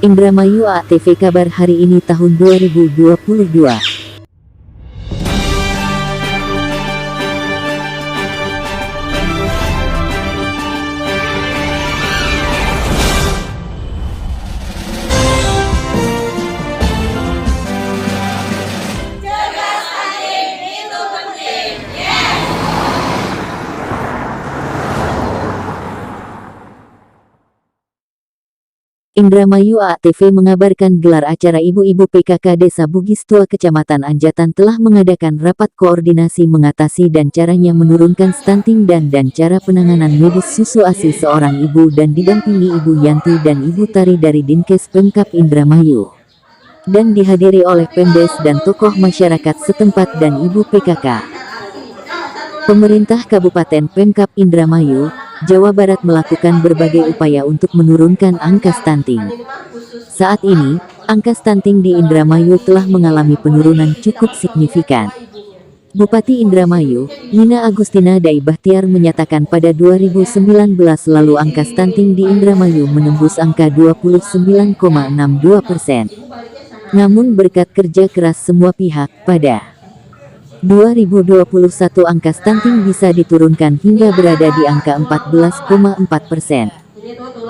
Indramayu ATV kabar hari ini tahun 2022. Indramayu ATV mengabarkan gelar acara Ibu-Ibu PKK Desa Bugis Tua Kecamatan Anjatan telah mengadakan rapat koordinasi mengatasi dan caranya menurunkan stunting dan cara penanganan medis susu ASI seorang ibu dan didampingi Ibu Yanti dan Ibu Tari dari Dinkes Pemkab Indramayu. Dan dihadiri oleh Pemdes dan tokoh masyarakat setempat dan Ibu PKK. Pemerintah Kabupaten Pemkab Indramayu, Jawa Barat melakukan berbagai upaya untuk menurunkan angka stunting. Saat ini, angka stunting di Indramayu telah mengalami penurunan cukup signifikan. Bupati Indramayu, Nina Agustina Dai Bahtiar menyatakan pada 2019 lalu angka stunting di Indramayu menembus angka 29,62%. Namun berkat kerja keras semua pihak, pada 2021 angka stunting bisa diturunkan hingga berada di angka 14,4%.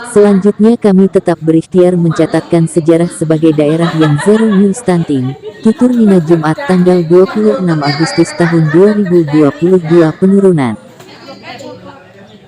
Selanjutnya kami tetap berikhtiar mencatatkan sejarah sebagai daerah yang zero new stunting, tutur Nina Jumat tanggal 26 Agustus tahun 2022 penurunan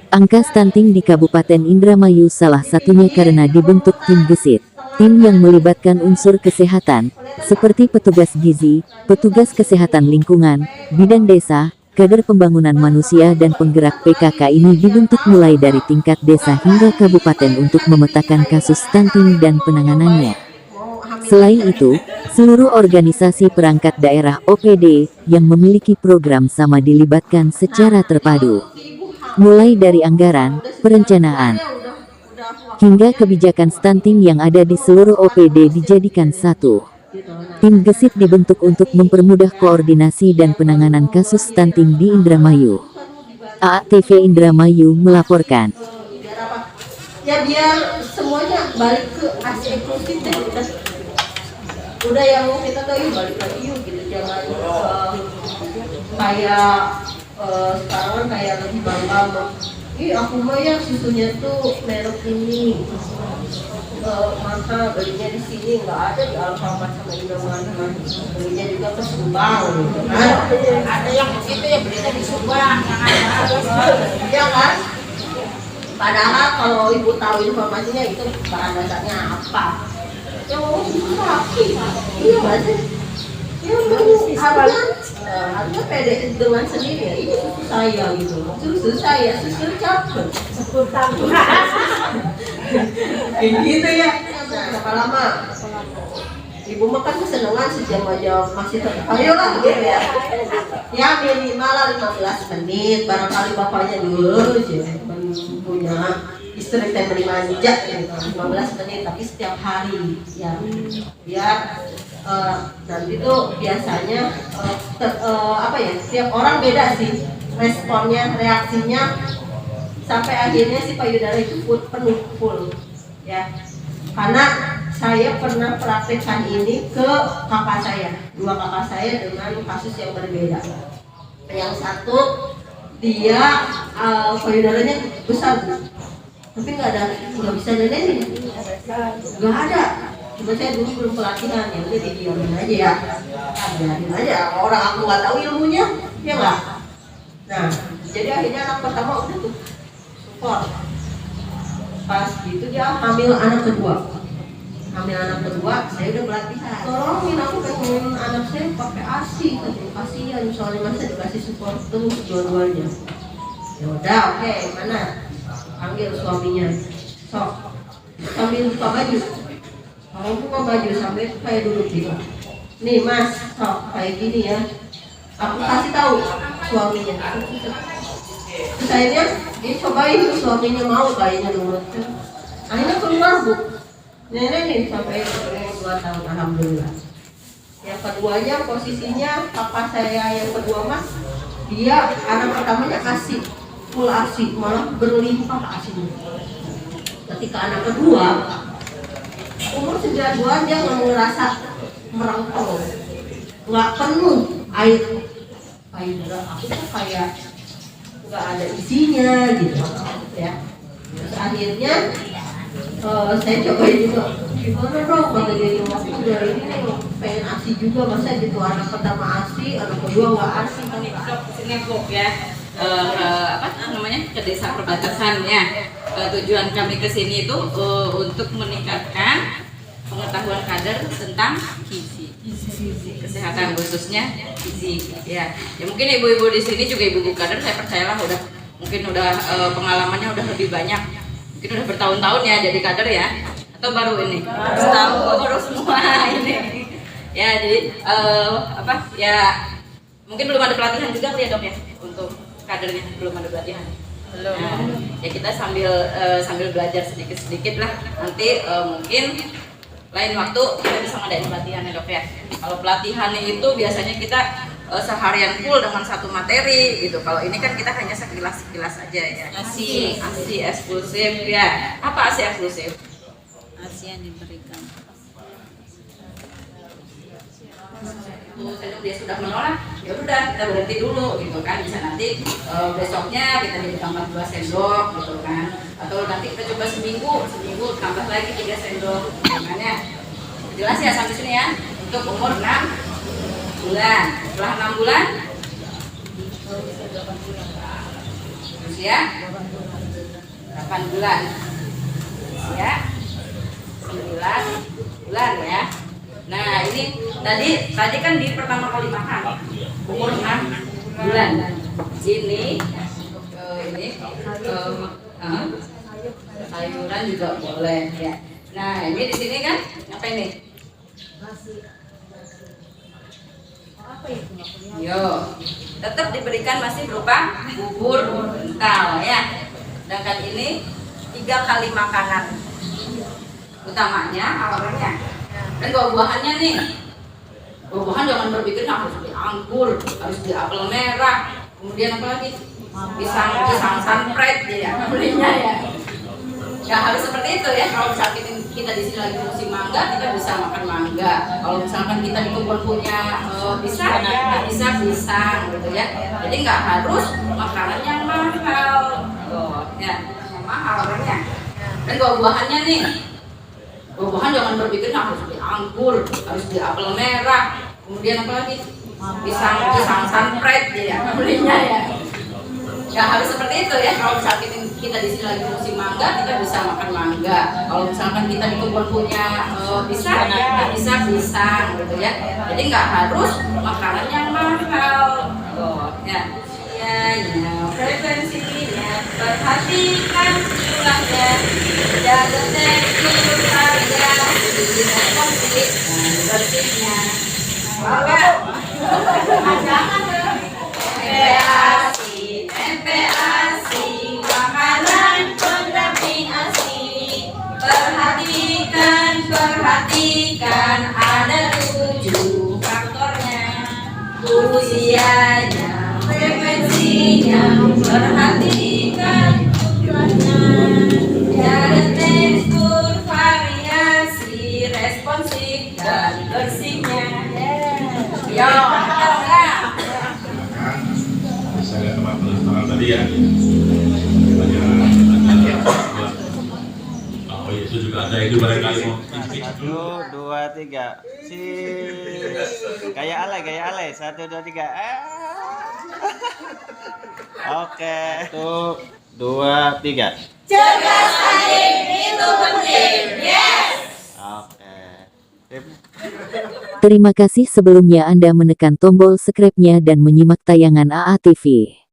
angka stunting di Kabupaten Indramayu salah satunya karena dibentuk tim gesit. Tim yang melibatkan unsur kesehatan, seperti petugas gizi, petugas kesehatan lingkungan, bidan desa, kader pembangunan manusia dan penggerak PKK ini dibentuk mulai dari tingkat desa hingga kabupaten untuk memetakan kasus stunting dan penanganannya. Selain itu, seluruh organisasi perangkat daerah OPD yang memiliki program sama dilibatkan secara terpadu. Mulai dari anggaran, perencanaan, hingga kebijakan stunting yang ada di seluruh OPD dijadikan satu. Tim gesit dibentuk untuk mempermudah koordinasi dan penanganan kasus stunting di Indramayu. ATV Indramayu melaporkan. Ya biar semuanya balik ke ASI eksklusif deh. Udah yang kita tahu yuk balik lagi yuk gitu. Jangan kayak sekarang kayak lebih bangga. Ih aku mah ya susunya tuh merek ini maka belinya di sini nggak ada di Alfamart sama Indomaret, belinya juga ke Subang gitu kan. Ada yang begitu ya belinya di Subang yang ada ya kan. Padahal kalau ibu tahu informasinya itu bahan dasarnya apa yang mau sakit iya masih harusnya pede dengan sendiri ya, ini susu saya gitu, susu saya, susu capek, susu tampil, kayak gitu ya. Nah, berapa lama? Ibu makan kesenangan sejam aja masih ayolah gitu ya. Ya minimal 15 menit, barangkali bapaknya dulu aja punya istri teh manja gitu, 15 menit tapi setiap hari ya biar nanti itu biasanya apa ya, setiap orang beda sih responnya, reaksinya sampai akhirnya si payudara itu penuh full ya. Karena saya pernah praktekkan ini ke kakak saya, dua kakak saya dengan kasus yang berbeda. Yang satu dia payudaranya besar tapi nggak bisa nenenin, nggak ada. Cuma saya dulu belum pelatihan ya, udah didiamin aja ya, biarin aja orang aku nggak tahu ilmunya ya nggak. Nah jadi akhirnya anak pertama udah tuh support, pas gitu dia hamil anak kedua saya udah pelatihan, tolongin aku pengen anak saya pakai ASI, kasihan soalnya masa dikasih support terus dua-duanya. Ya udah oke, mana panggil suaminya, sok sambil buka baju. Kalau buka baju sampai kayak duduk gitu. Nih mas, sok kayak gini ya. Aku kasih tahu suaminya. Terus akhirnya dia cobain tuh suaminya mau kayaknya nurut. Akhirnya keluar bu. Nenek nih sampai 2 tahun alhamdulillah. Yang keduanya posisinya papa saya yang kedua mas, dia anak pertamanya ASI, full ASI, malah berlimpah ASInya. Ketika anak kedua umur 9 bulan dia nggak ngerasa merengkel, nggak penuh air payudara aku tuh kayak nggak ada isinya gitu ya. Terus akhirnya saya cobain juga, gimana dong kata dia, waktu dari ini pengen ASI juga, masa gitu anak pertama ASI, anak kedua nggak ASI. Sini Bu ya, apa namanya, ke desa perbatasan ya. Tujuan kami ke sini itu untuk meningkatkan pengetahuan kader tentang gizi, kesehatan khususnya gizi ya. Ya mungkin ibu-ibu di sini juga ibu-ibu kader, saya percayalah mungkin udah pengalamannya udah lebih banyak, mungkin udah bertahun-tahun ya jadi kader ya, atau baru ini setahun baru semua ini ya. Jadi apa ya, mungkin belum ada pelatihan juga ya Dok ya untuk kadernya, belum ada pelatihan. Nah, ya kita sambil belajar sedikit-sedikit lah, nanti mungkin lain waktu kita bisa ngadain pelatihan ya Dok ya. Kalau pelatihan itu biasanya kita seharian full dengan satu materi gitu. Kalau ini kan kita hanya sekilas aja ya. ASI eksklusif ya. Apa ASI eksklusif? ASI yang diberikan. Dia sudah menolak, ya udah kita berhenti dulu gitu kan. Bisa nanti besoknya kita ditambah 2 sendok gitu kan. Atau nanti kita coba seminggu tambah lagi 3 sendok. Makanya jelas ya sampai sini ya. Untuk umur 6 bulan. Setelah 6 bulan usia 8 bulan. Usia 9 bulan ya. Nah ini tadi kan di pertama kali makan umur 6 bulan. Ini sayuran juga boleh ya. Nah ini di sini kan apa ini? Yo, tetap diberikan masih berupa bubur kental ya. Sedangkan ini 3 kali makanan. Utamanya awalnya kan buah-buahannya nih. Buah-buahan jangan berpikir harus di anggur, harus di apel merah, kemudian apa lagi? Pisang sunfried ya, belinya ya. Ya harus seperti itu ya. Kalau misalkan kita di sini lagi musim mangga, kita bisa makan mangga. Kalau misalkan kita di kebun punya pisang, kita bisa pisang gitu ya. Jadi nggak harus makanan yang mahal. Ya, yang mahal ya. Dan buah-buahannya nih. Buah-buahan jangan berpikir harus di anggur, harus di apel merah, kemudian apa lagi? Pisang sunfried ya, belinya ya. Ya harus seperti itu ya. Kalau misalkan kita di sini lagi musim mangga, kita bisa makan mangga. Kalau misalkan kita di kebun punya pisang, kita bisa pisang gitu ya. Jadi nggak harus makanan yang mahal. Ya. Frekuensinya, perhatikan jumlahnya, jaga tekstur harga, tidak konflik dan bersihnya. MPASI, makanan pendamping ASI. Perhatikan, ada 7 faktornya. Usianya, frekuensinya, perhatikan jumlahnya, jaga tekstur variasi, responsif dan bersihnya. Yo, bisa lihat teman-teman tadi ya. Oh iya, itu juga ada itu barangkali mau. 1, 2, 3. Kayak alay. 1, 2, 3. Oke. 1, 2, 3. Cerdas tanding itu penting. Yes. Oke. Sip. Terima kasih sebelumnya Anda menekan tombol subscribe-nya dan menyimak tayangan AATV.